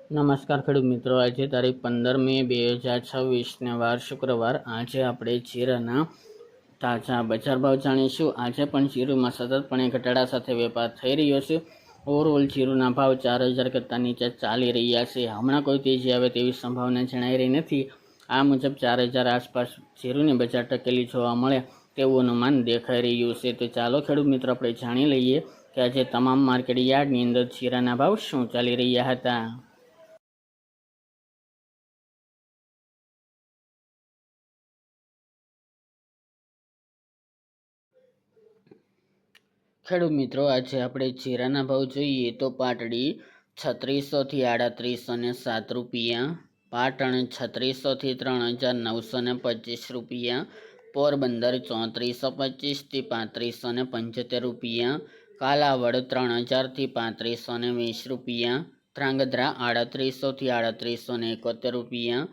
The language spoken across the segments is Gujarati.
નમસ્કાર ખેડૂત મિત્રો, આજે તારીખ 15 મે 2026 વાર શુક્રવાર. આજે આપણે જીરાના તાજા બજાર ભાવ જાણીશું. આજે પણ જીરુમાં સતતપણે ઘટાડા સાથે વેપાર થઈ રહ્યો છે. ઓવરઓલ જીરુના ભાવ 4000 કરતાં નીચે ચાલી રહ્યા છે. હમણાં કોઈ તેજી આવે તેવી સંભાવના જણાઈ રહી નથી. આ મુજબ 4000 આસપાસ જીરુની બજાર ટકેલી જોવા મળે તેવું અનુમાન દેખાઈ રહ્યું છે. તો ચાલો ખેડૂત મિત્રો આપણે જાણી લઈએ કે આજે તમામ માર્કેટ યાર્ડની અંદર જીરાના ભાવ શું ચાલી રહ્યા હતા. ખેડૂત મિત્રો, આજે આપણે જીરાના ભાવ જોઈએ તો પાટડી 3600 થી 3807 રૂપિયા, પાટણ 3600 થી 3925 રૂપિયા, પોરબંદર 3425 થી 3575 રૂપિયા, કાલાવડ 3000 થી 3520 રૂપિયા, ધ્રાંગધ્રા 3800 થી 3871 રૂપિયા,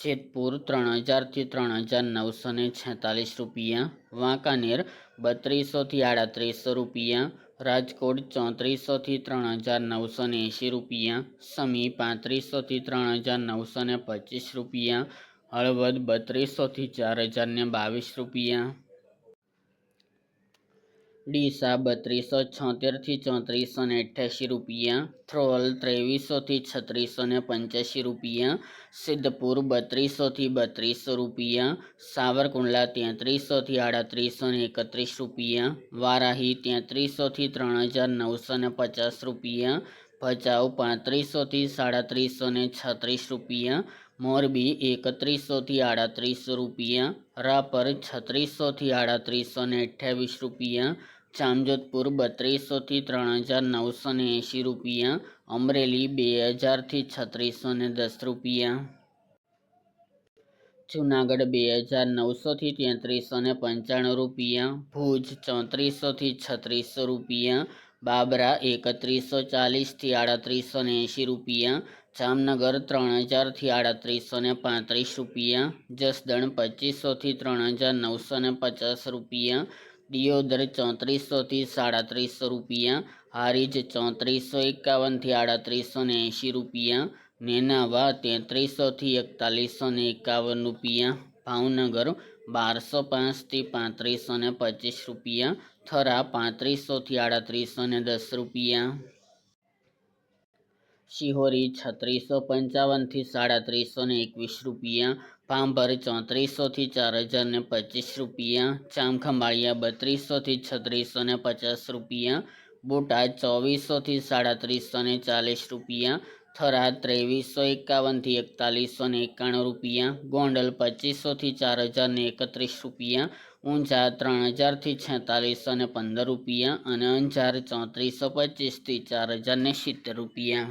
જેતપુર 3000 થી 3946 રૂપિયા, વાંકાનેર 3200 થી 3800 રૂપિયા, રાજકોટ 3400 થી 3980 રૂપિયા, સમી 3500 થી 3925 રૂપિયા, હળવદ 3200 થી 4022 રૂપિયા, ડીસા 3276 થી 3488 રૂપિયા, થ્રોલ 2300 થી 3685 રૂપિયા, સિદ્ધપુર 3200 થી 3200 રૂપિયા, સાવરકુંડલા 3300 થી 3831 રૂપિયા, વારાહી 3300 થી 3950 રૂપિયા, ભચાઉ 3500 થી 3736 રૂપિયા, મોરબી 3100 થી 3800 રૂપિયા, રાપર 3600 થી 3828 રૂપિયા, જામજોધપુર 3200 થી 3980 રૂપિયા, અમરેલી 2000 થી 3610 રૂપિયા, જુનાગઢ 2900 થી 3395 રૂપિયા, ભુજ 3400 થી 3600 રૂપિયા, બાબરા 3140 થી 3880 રૂપિયા, જામનગર 3000 થી 3835 રૂપિયા, જસદણ 2500 થી 3950 રૂપિયા, દિયોદર 3400 થી 3700 રૂપિયા, હારીજ 3451 થી 3880 રૂપિયા, નેનાવા 3300 થી 4151 રૂપિયા, ભાવનગર 1205 થી 3525 રૂપિયા, થરા 3500 થી 3810 રૂપિયા, શિહોરી 3655 થી 3721 રૂપિયા, ભાંભર 3400 થી 4025 રૂપિયા, જામખંભાળિયા 3200 થી 3650 રૂપિયા, બોટાદ 2400 થી 3740 રૂપિયા, થરાદ 2351 થી 4191 રૂપિયા, ગોંડલ 2500 થી 4031 રૂપિયા, ઊંઝા 3000 થી 4615 રૂપિયા અને અંજાર 3425 થી 4070 રૂપિયા.